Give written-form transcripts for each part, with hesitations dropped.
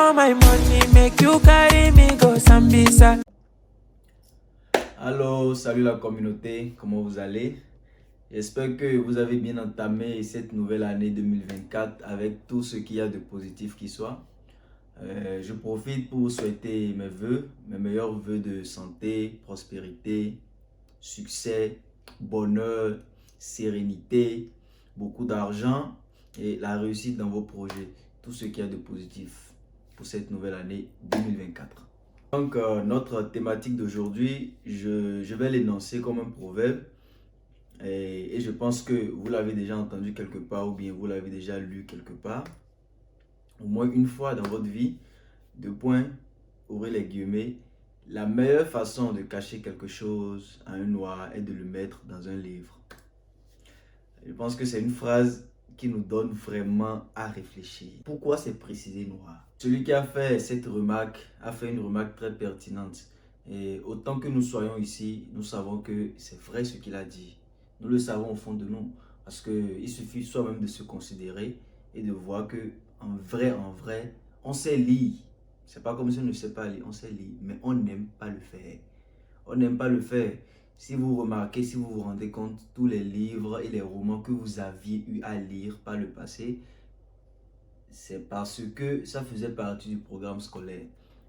all my money, make you carry me go Sambisa. Allô, salut la communauté, comment vous allez? J'espère que vous avez bien entamé cette nouvelle année 2024 avec tout ce qu'il y a de positif qui soit. Je profite pour vous souhaiter mes vœux, mes meilleurs vœux de santé, prospérité, succès, bonheur, sérénité, beaucoup d'argent et la réussite dans vos projets. Tout ce qu'il y a de positif pour cette nouvelle année 2024. Donc, notre thématique d'aujourd'hui, je vais l'énoncer comme un proverbe et je pense que vous l'avez déjà entendu quelque part ou bien vous l'avez déjà lu quelque part. Au moins une fois dans votre vie, deux points, ouvrez les guillemets, la meilleure façon de cacher quelque chose à un noir est de le mettre dans un livre. Je pense que c'est une phrase qui nous donne vraiment à réfléchir. Pourquoi c'est précisé noir? Celui qui a fait cette remarque a fait une remarque très pertinente. Et autant que nous soyons ici, nous savons que c'est vrai ce qu'il a dit. Nous le savons au fond de nous. Parce qu'il suffit soi-même de se considérer et de voir que en vrai, on sait lire. C'est pas comme si on ne sait pas lire, on sait lire. Mais on n'aime pas le faire. On n'aime pas le faire. Si vous remarquez, si vous vous rendez compte, tous les livres et les romans que vous aviez eu à lire par le passé, c'est parce que ça faisait partie du programme scolaire.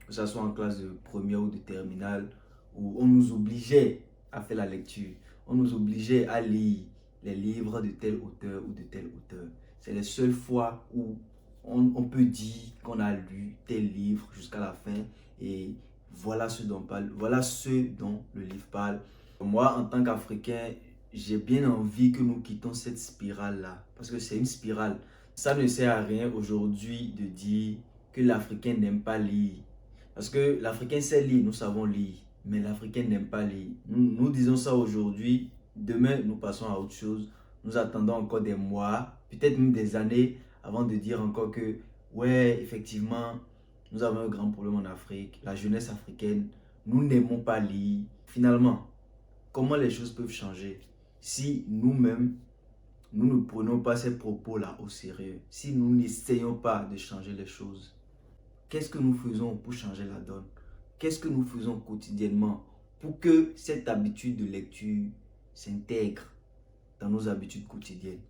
Que ce soit en classe de première ou de terminale, où on nous obligeait à faire la lecture. On nous obligeait à lire les livres de tel auteur ou de tel auteur. C'est les seules fois où on peut dire qu'on a lu tel livre jusqu'à la fin et voilà ce dont le livre parle. Moi, en tant qu'Africain, j'ai bien envie que nous quittions cette spirale-là. Parce que c'est une spirale. Ça ne sert à rien aujourd'hui de dire que l'Africain n'aime pas lire. Parce que l'Africain sait lire, nous savons lire. Mais l'Africain n'aime pas lire. Nous disons ça aujourd'hui. Demain, nous passons à autre chose. Nous attendons encore des mois, peut-être même des années, avant de dire encore que, ouais, effectivement, nous avons un grand problème en Afrique. La jeunesse africaine, nous n'aimons pas lire. Finalement, comment les choses peuvent changer si nous-mêmes, nous ne prenons pas ces propos-là au sérieux, si nous n'essayons pas de changer les choses? Qu'est-ce que nous faisons pour changer la donne? Qu'est-ce que nous faisons quotidiennement pour que cette habitude de lecture s'intègre dans nos habitudes quotidiennes?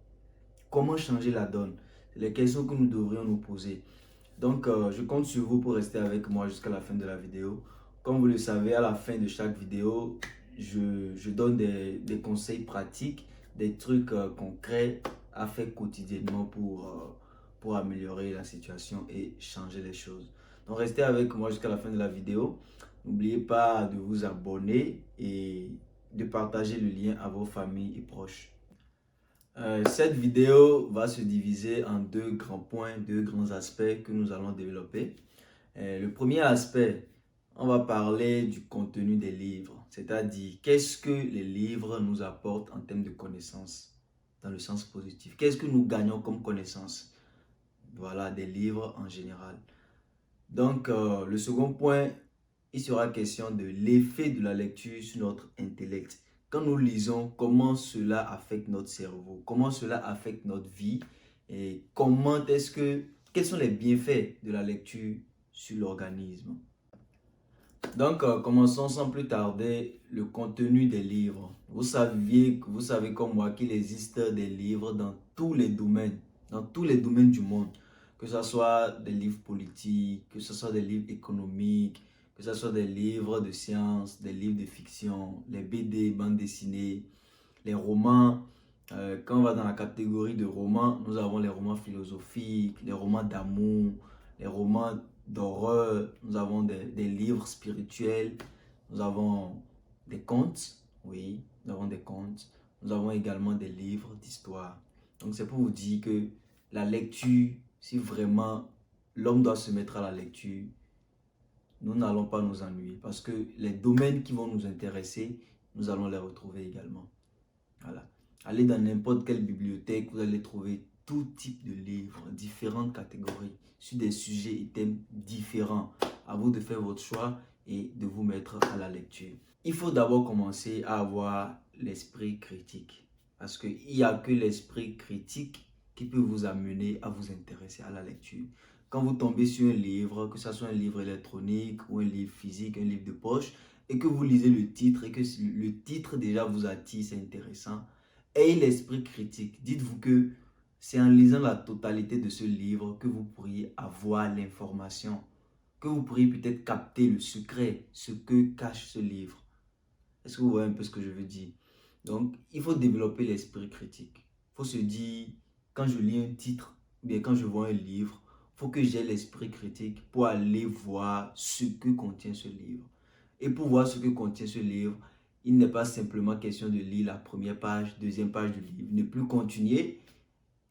Comment changer la donne? C'est les questions que nous devrions nous poser. Donc, je compte sur vous pour rester avec moi jusqu'à la fin de la vidéo. Comme vous le savez, à la fin de chaque vidéo, je donne des conseils pratiques, des trucs concrets à faire quotidiennement pour améliorer la situation et changer les choses. Donc restez avec moi jusqu'à la fin de la vidéo. N'oubliez pas de vous abonner et de partager le lien à vos familles et proches. Cette vidéo va se diviser en deux grands points, deux grands aspects que nous allons développer. Le premier aspect, on va parler du contenu des livres, c'est-à-dire qu'est-ce que les livres nous apportent en termes de connaissances, dans le sens positif. Qu'est-ce que nous gagnons comme connaissances? Voilà, des livres en général. Donc, le second point, il sera question de l'effet de la lecture sur notre intellect. Quand nous lisons, comment cela affecte notre cerveau, comment cela affecte notre vie et quels sont les bienfaits de la lecture sur l'organisme. Donc, commençons sans plus tarder le contenu des livres. Vous savez comme moi qu'il existe des livres dans tous les domaines du monde. Que ce soit des livres politiques, que ce soit des livres économiques, que ce soit des livres de sciences, des livres de fiction, les BD, bandes dessinées, les romans. Quand on va dans la catégorie de romans, nous avons les romans philosophiques, les romans d'amour, les romans d'horreur, nous avons des livres spirituels, nous avons des contes, oui, nous avons des contes, nous avons également des livres d'histoire. Donc c'est pour vous dire que la lecture, si vraiment l'homme doit se mettre à la lecture, nous n'allons pas nous ennuyer parce que les domaines qui vont nous intéresser, nous allons les retrouver également. Voilà. Allez dans n'importe quelle bibliothèque, vous allez trouver tout type de livres, différentes catégories, sur des sujets et thèmes différents. À vous de faire votre choix et de vous mettre à la lecture. Il faut d'abord commencer à avoir l'esprit critique. Parce qu'il n'y a que l'esprit critique qui peut vous amener à vous intéresser à la lecture. Quand vous tombez sur un livre, que ce soit un livre électronique ou un livre physique, un livre de poche, et que vous lisez le titre et que le titre déjà vous attire, c'est intéressant, ayez l'esprit critique. Dites-vous que c'est en lisant la totalité de ce livre que vous pourriez avoir l'information, que vous pourriez peut-être capter le secret, ce que cache ce livre. Est-ce que vous voyez un peu ce que je veux dire? Donc, il faut développer l'esprit critique. Il faut se dire, quand je lis un titre, ou bien quand je vois un livre, il faut que j'ai l'esprit critique pour aller voir ce que contient ce livre. Et pour voir ce que contient ce livre, il n'est pas simplement question de lire la première page, deuxième page du livre. Ne plus continuer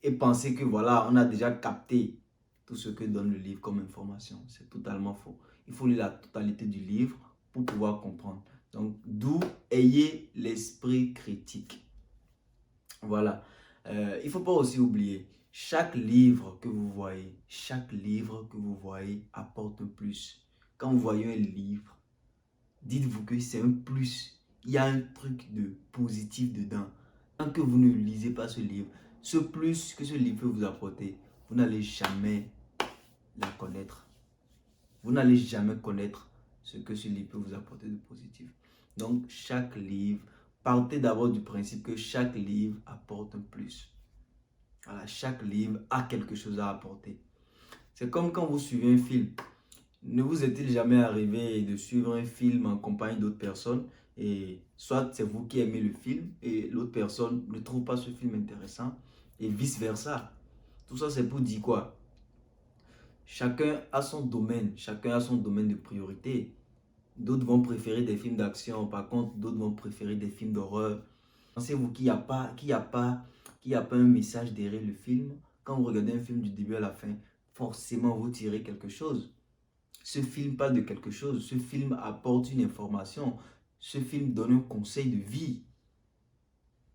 et penser que voilà, on a déjà capté tout ce que donne le livre comme information. C'est totalement faux. Il faut lire la totalité du livre pour pouvoir comprendre. Donc, d'où ayez l'esprit critique. Voilà. Il ne faut pas aussi oublier, chaque livre que vous voyez apporte un plus. Quand vous voyez un livre, dites-vous que c'est un plus. Il y a un truc de positif dedans. Tant que vous ne lisez pas ce livre, ce plus que ce livre peut vous apporter, vous n'allez jamais la connaître. Vous n'allez jamais connaître ce que ce livre peut vous apporter de positif. Donc, chaque livre, partez d'abord du principe que chaque livre apporte un plus. Voilà, chaque livre a quelque chose à apporter. C'est comme quand vous suivez un film. Ne vous est-il jamais arrivé de suivre un film en compagnie d'autres personnes et soit c'est vous qui aimez le film et l'autre personne ne trouve pas ce film intéressant et vice-versa. Tout ça, c'est pour dire quoi? Chacun a son domaine de priorité. D'autres vont préférer des films d'action, par contre, d'autres vont préférer des films d'horreur. Pensez-vous qu'il n'y a pas un message derrière le film? Quand vous regardez un film du début à la fin, forcément vous tirez quelque chose. Ce film parle de quelque chose, ce film apporte une information, ce film donne un conseil de vie.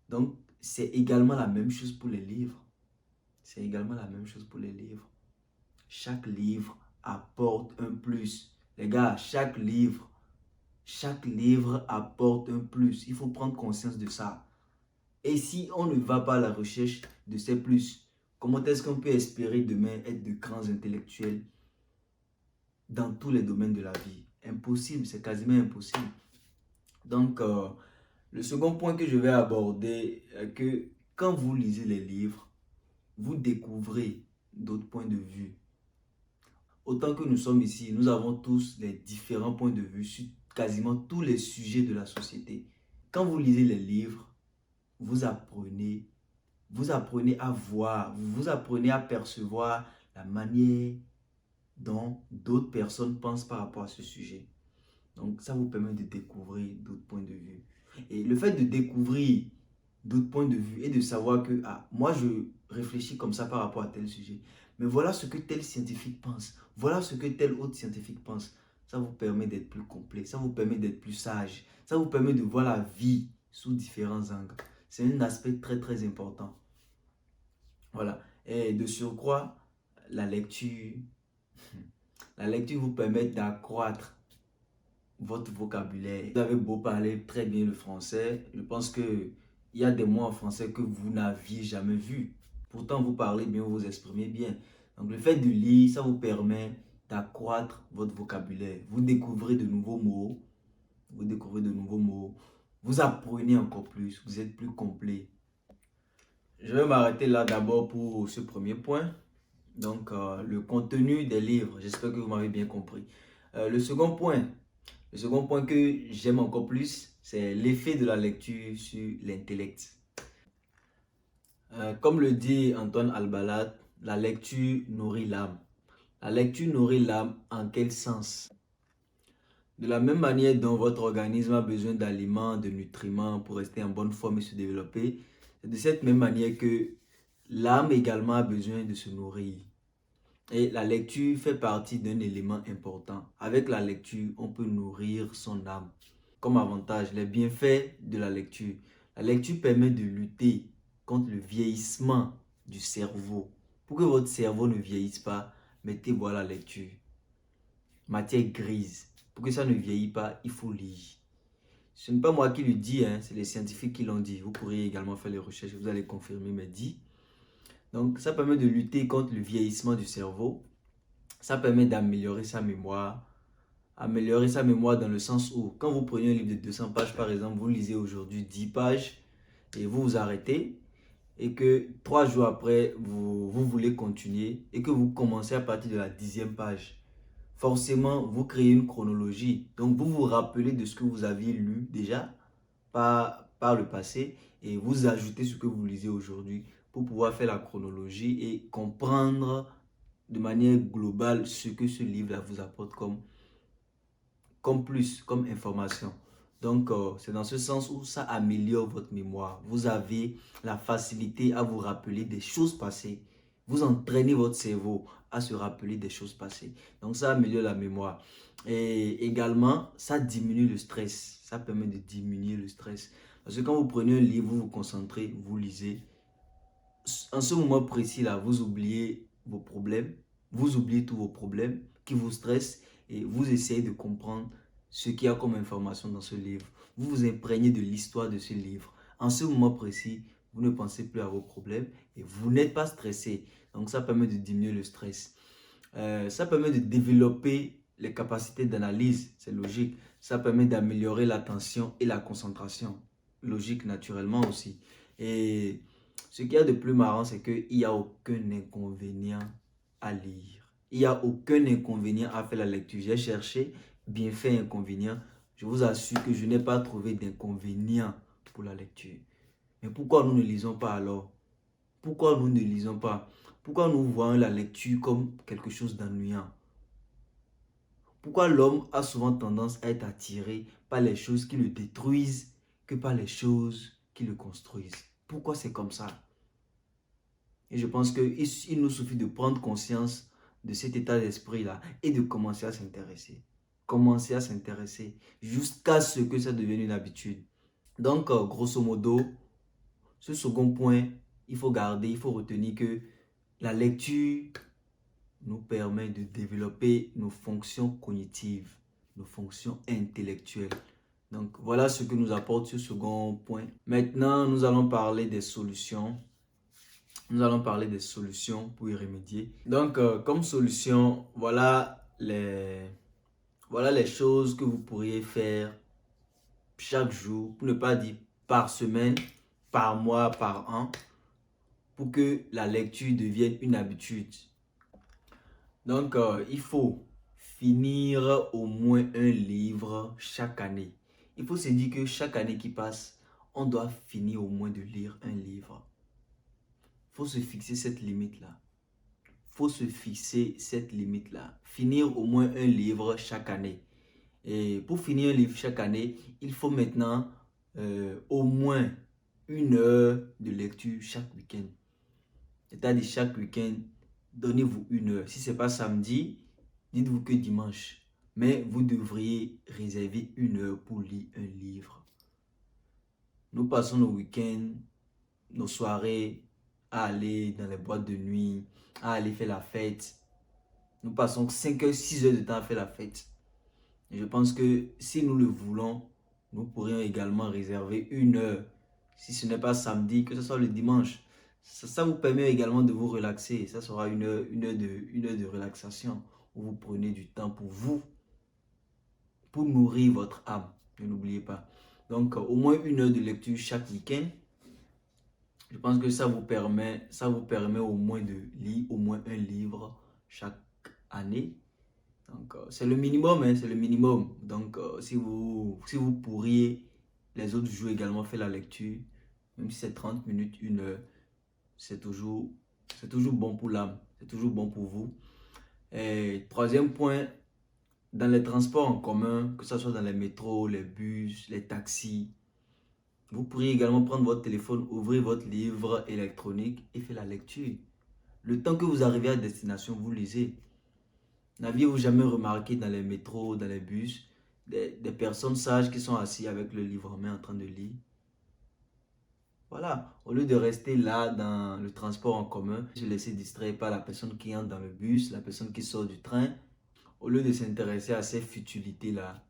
Donc, c'est également la même chose pour les livres. C'est également la même chose pour les livres. Chaque livre apporte un plus. Les gars, chaque livre apporte un plus. Il faut prendre conscience de ça. Et si on ne va pas à la recherche de ces plus, comment est-ce qu'on peut espérer demain être de grands intellectuels dans tous les domaines de la vie? Impossible, c'est quasiment impossible. Donc, le second point que je vais aborder est que quand vous lisez les livres, vous découvrez d'autres points de vue. Autant que nous sommes ici, nous avons tous les différents points de vue sur quasiment tous les sujets de la société. Quand vous lisez les livres, vous apprenez à voir, vous apprenez à percevoir la manière dont d'autres personnes pensent par rapport à ce sujet. Donc, ça vous permet de découvrir d'autres points de vue. Et le fait de découvrir d'autres points de vue et de savoir que, moi, je réfléchis comme ça par rapport à tel sujet. Mais voilà ce que tel scientifique pense. Voilà ce que tel autre scientifique pense. Ça vous permet d'être plus complet. Ça vous permet d'être plus sage. Ça vous permet de voir la vie sous différents angles. C'est un aspect très, très important. Voilà. Et de surcroît, la lecture vous permet d'accroître votre vocabulaire. Vous avez beau parler très bien le français, je pense qu'il y a des mots en français que vous n'aviez jamais vus. Pourtant, vous parlez bien, vous vous exprimez bien. Donc, le fait de lire, ça vous permet d'accroître votre vocabulaire. Vous découvrez de nouveaux mots. Vous apprenez encore plus. Vous êtes plus complet. Je vais m'arrêter là d'abord pour ce premier point. Donc, le contenu des livres. J'espère que vous m'avez bien compris. Le second point que j'aime encore plus, c'est l'effet de la lecture sur l'intellect. Comme le dit Antoine Albalat, la lecture nourrit l'âme. La lecture nourrit l'âme en quel sens? De la même manière dont votre organisme a besoin d'aliments, de nutriments pour rester en bonne forme et se développer, c'est de cette même manière que l'âme également a besoin de se nourrir. Et la lecture fait partie d'un élément important. Avec la lecture, on peut nourrir son âme. Comme avantage, les bienfaits de la lecture. La lecture permet de lutter contre le vieillissement du cerveau. Pour que votre cerveau ne vieillisse pas, mettez-vous à la lecture. Matière grise. Pour que ça ne vieillit pas, il faut lire. Ce n'est pas moi qui le dis, c'est les scientifiques qui l'ont dit. Vous pourriez également faire les recherches, vous allez confirmer mes dits. Donc, ça permet de lutter contre le vieillissement du cerveau. Ça permet d'améliorer sa mémoire. Améliorer sa mémoire dans le sens où, quand vous prenez un livre de 200 pages, par exemple, vous lisez aujourd'hui 10 pages et vous vous arrêtez, et que 3 jours après, vous voulez continuer et que vous commencez à partir de la 10e page. Forcément, vous créez une chronologie. Donc, vous vous rappelez de ce que vous aviez lu déjà par le passé et vous ajoutez ce que vous lisez aujourd'hui pour pouvoir faire la chronologie et comprendre de manière globale ce que ce livre-là vous apporte comme information. Donc, c'est dans ce sens où ça améliore votre mémoire. Vous avez la facilité à vous rappeler des choses passées. Vous entraînez votre cerveau à se rappeler des choses passées. Donc, ça améliore la mémoire. Et également, ça diminue le stress. Ça permet de diminuer le stress. Parce que quand vous prenez un livre, vous vous concentrez, vous lisez. En ce moment précis-là, vous oubliez vos problèmes. Vous oubliez tous vos problèmes qui vous stressent et vous essayez de comprendre ce qu'il y a comme information dans ce livre. Vous vous imprégnez de l'histoire de ce livre. En ce moment précis, vous ne pensez plus à vos problèmes et vous n'êtes pas stressé. Donc ça permet de diminuer le stress. Ça permet de développer les capacités d'analyse, c'est logique. Ça permet d'améliorer l'attention et la concentration. Logique naturellement aussi. Et ce qu'il y a de plus marrant, c'est qu'il n'y a aucun inconvénient à lire. Il n'y a aucun inconvénient à faire la lecture. J'ai cherché bienfait inconvénient. Je vous assure que je n'ai pas trouvé d'inconvénient pour la lecture. Mais pourquoi nous ne lisons pas alors? Pourquoi nous ne lisons pas? Pourquoi nous voyons la lecture comme quelque chose d'ennuyant? Pourquoi l'homme a souvent tendance à être attiré par les choses qui le détruisent que par les choses qui le construisent? Pourquoi c'est comme ça? Et je pense qu'il nous suffit de prendre conscience de cet état d'esprit-là et de commencer à s'intéresser. Commencer à s'intéresser jusqu'à ce que ça devienne une habitude. Donc, grosso modo, ce second point, il faut retenir que la lecture nous permet de développer nos fonctions cognitives, nos fonctions intellectuelles. Donc, voilà ce que nous apporte ce second point. Maintenant, nous allons parler des solutions. Nous allons parler des solutions pour y remédier. Donc, comme solution, voilà les choses que vous pourriez faire chaque jour, pour ne pas dire par semaine, par mois, par an, pour que la lecture devienne une habitude. Donc, il faut finir au moins un livre chaque année. Il faut se dire que chaque année qui passe, on doit finir au moins de lire un livre. Il faut se fixer cette limite-là. Finir au moins un livre chaque année. Et pour finir un livre chaque année, il faut maintenant au moins 1 heure de lecture chaque week-end. C'est-à-dire chaque week-end, donnez-vous 1 heure. Si ce n'est pas samedi, dites-vous que dimanche. Mais vous devriez réserver 1 heure pour lire un livre. Nous passons nos week-ends, nos soirées, à aller dans les boîtes de nuit, à aller faire la fête. Nous passons 5 heures, 6 heures de temps à faire la fête. Et je pense que si nous le voulons, nous pourrions également réserver 1 heure. Si ce n'est pas samedi, que ce soit le dimanche. Ça vous permet également de vous relaxer. Ça sera une heure de relaxation où vous prenez du temps pour vous, pour nourrir votre âme. Ne l'oubliez pas. Donc, au moins 1 heure de lecture chaque week-end. Je pense que ça vous permet au moins de lire au moins un livre chaque année. Donc, c'est le minimum, c'est le minimum. Donc, si vous pourriez les autres jours également faire la lecture, même si c'est 30 minutes, 1 heure, c'est toujours bon pour l'âme, c'est toujours bon pour vous. Et troisième point, dans les transports en commun, que ce soit dans les métros, les bus, les taxis, vous pourriez également prendre votre téléphone, ouvrir votre livre électronique et faire la lecture. Le temps que vous arrivez à destination, vous lisez. N'aviez-vous jamais remarqué dans les métros, dans les bus, des personnes sages qui sont assises avec le livre en main en train de lire? Voilà, au lieu de rester là dans le transport en commun, se laisser distraire par la personne qui entre dans le bus, la personne qui sort du train, au lieu de s'intéresser à ces futilités-là,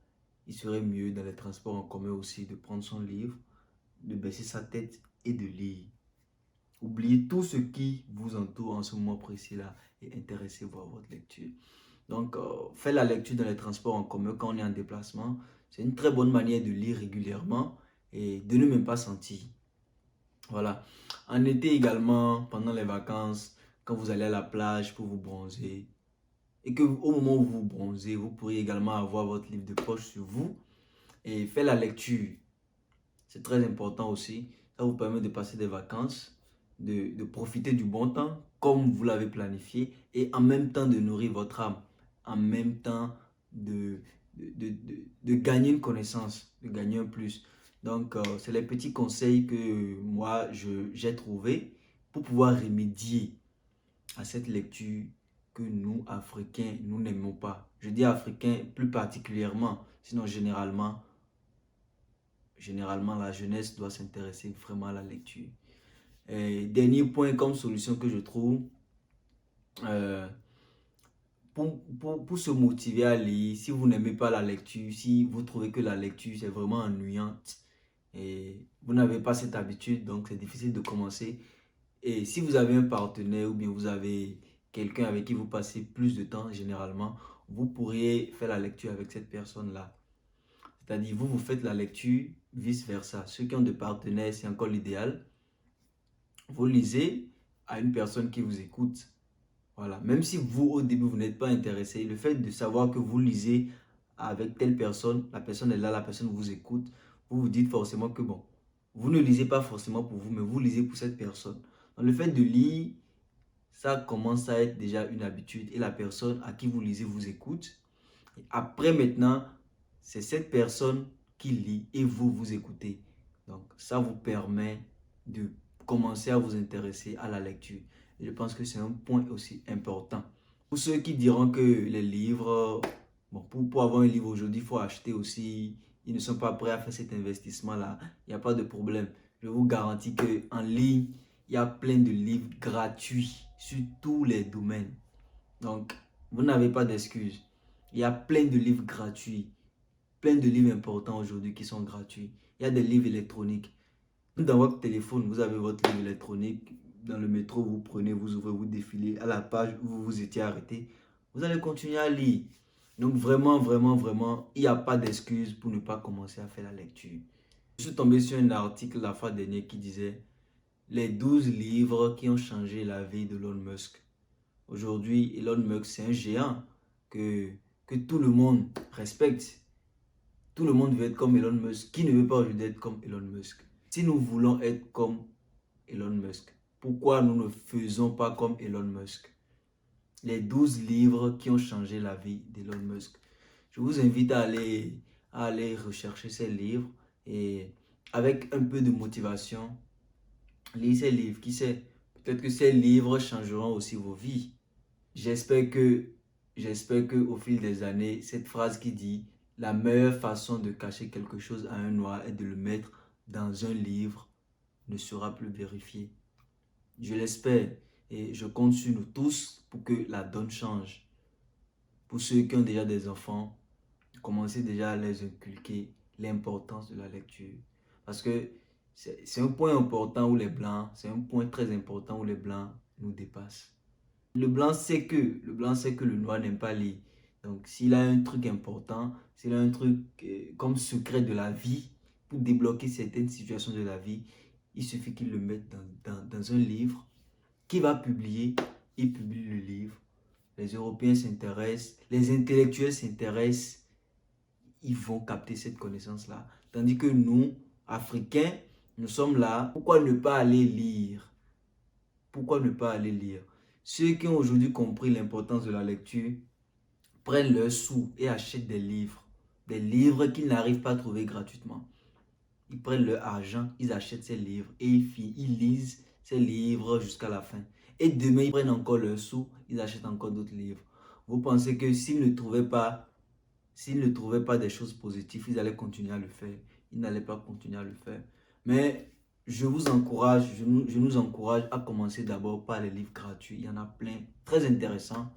il serait mieux dans les transports en commun aussi de prendre son livre, de baisser sa tête et de lire. Oubliez tout ce qui vous entoure en ce moment précis-là et intéressez-vous à votre lecture. Donc, faites la lecture dans les transports en commun quand on est en déplacement. C'est une très bonne manière de lire régulièrement et de ne même pas sentir. Voilà. En été également, pendant les vacances, quand vous allez à la plage pour vous bronzer, et que au moment où vous bronzez, vous pourriez également avoir votre livre de poche sur vous et faire la lecture. C'est très important aussi. Ça vous permet de passer des vacances, de profiter du bon temps comme vous l'avez planifié et en même temps de nourrir votre âme, en même temps de gagner une connaissance, de gagner un plus. Donc, c'est les petits conseils que moi, j'ai trouvés pour pouvoir remédier à cette lecture que nous, Africains, nous n'aimons pas. Je dis Africains plus particulièrement, sinon généralement, la jeunesse doit s'intéresser vraiment à la lecture. Et dernier point comme solution que je trouve, pour se motiver à lire, si vous n'aimez pas la lecture, si vous trouvez que la lecture c'est vraiment ennuyante et vous n'avez pas cette habitude, donc c'est difficile de commencer. Et si vous avez un partenaire ou bien vous avez quelqu'un avec qui vous passez plus de temps généralement, vous pourriez faire la lecture avec cette personne-là. C'est-à-dire, vous faites la lecture, vice-versa. Ceux qui ont des partenaires, c'est encore l'idéal. Vous lisez à une personne qui vous écoute. Voilà. Même si vous, au début, vous n'êtes pas intéressé, le fait de savoir que vous lisez avec telle personne, la personne est là, la personne vous écoute, vous vous dites forcément que bon, vous ne lisez pas forcément pour vous, mais vous lisez pour cette personne. Donc, le fait de lire, ça commence à être déjà une habitude et la personne à qui vous lisez vous écoute. Et après, maintenant, c'est cette personne qui lit et vous, vous écoutez. Donc, ça vous permet de commencer à vous intéresser à la lecture. Et je pense que c'est un point aussi important. Pour ceux qui diront que les livres, bon, pour avoir un livre aujourd'hui, il faut acheter aussi. Ils ne sont pas prêts à faire cet investissement-là. Il n'y a pas de problème. Je vous garantis qu'en ligne, il y a plein de livres gratuits sur tous les domaines. Donc, vous n'avez pas d'excuses. Il y a plein de livres gratuits, plein de livres importants aujourd'hui qui sont gratuits. Il y a des livres électroniques. Dans votre téléphone, vous avez votre livre électronique. Dans le métro, vous prenez, vous ouvrez, vous défilez à la page où vous vous étiez arrêté. Vous allez continuer à lire. Donc vraiment, vraiment, vraiment, il n'y a pas d'excuse pour ne pas commencer à faire la lecture. Je suis tombé sur un article la fois dernière qui disait les 12 livres qui ont changé la vie d'Elon Musk. Aujourd'hui, Elon Musk, c'est un géant que tout le monde respecte. Tout le monde veut être comme Elon Musk. Qui ne veut pas aujourd'hui être comme Elon Musk? Si nous voulons être comme Elon Musk, pourquoi nous ne faisons pas comme Elon Musk? Les 12 livres qui ont changé la vie d'Elon Musk. Je vous invite à aller rechercher ces livres et avec un peu de motivation, lisez ces livres. Qui sait, peut-être que ces livres changeront aussi vos vies. J'espère que au fil des années, cette phrase qui dit la meilleure façon de cacher quelque chose à un noir est de le mettre dans un livre ne sera plus vérifiée. Je l'espère et je compte sur nous tous pour que la donne change. Pour ceux qui ont déjà des enfants, commencez déjà à les inculquer l'importance de la lecture. Parce que c'est un point important où les blancs, c'est un point très important où les blancs nous dépassent. Le blanc sait que le noir n'aime pas lire. Donc, s'il a un truc important, s'il a un truc comme secret de la vie, pour débloquer certaines situations de la vie, il suffit qu'il le mette dans un livre qu'il va publier. Il publie le livre. Les Européens s'intéressent, les intellectuels s'intéressent, ils vont capter cette connaissance-là. Tandis que nous, Africains, nous sommes là. Pourquoi ne pas aller lire? Pourquoi ne pas aller lire? Ceux qui ont aujourd'hui compris l'importance de la lecture prennent leurs sous et achètent des livres qu'ils n'arrivent pas à trouver gratuitement. Ils prennent leur argent, ils achètent ces livres et ils lisent ces livres jusqu'à la fin. Et demain, ils prennent encore leurs sous, ils achètent encore d'autres livres. Vous pensez que s'ils ne trouvaient pas des choses positives, ils allaient continuer à le faire. Ils n'allaient pas continuer à le faire. Mais je vous encourage, je nous encourage à commencer d'abord par les livres gratuits. Il y en a plein, très intéressants.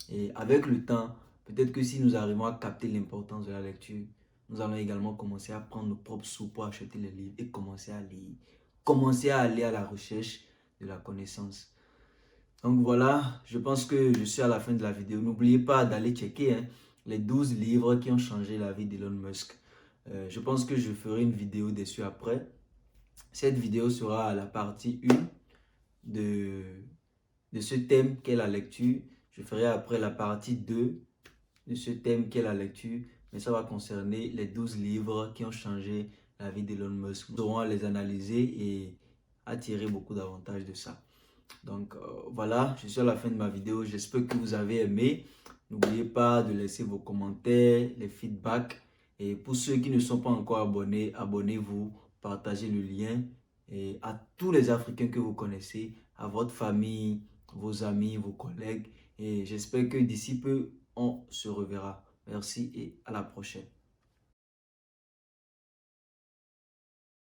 Et avec le temps, peut-être que si nous arrivons à capter l'importance de la lecture, nous allons également commencer à prendre nos propres sous pour acheter les livres et commencer à lire. Commencer à aller à la recherche de la connaissance. Donc voilà, je pense que je suis à la fin de la vidéo. N'oubliez pas d'aller checker les 12 livres qui ont changé la vie d'Elon Musk. Je pense que je ferai une vidéo dessus après. Cette vidéo sera la partie 1 de ce thème qu'est la lecture. Je ferai après la partie 2 de ce thème qu'est la lecture. Mais ça va concerner les 12 livres qui ont changé la vie d'Elon Musk. Nous aurons à les analyser et à tirer beaucoup d'avantages de ça. Donc voilà, je suis à la fin de ma vidéo. J'espère que vous avez aimé. N'oubliez pas de laisser vos commentaires, les feedbacks. Et pour ceux qui ne sont pas encore abonnés, abonnez-vous, partagez le lien et à tous les Africains que vous connaissez, à votre famille, vos amis, vos collègues. Et j'espère que d'ici peu, on se reverra. Merci et à la prochaine.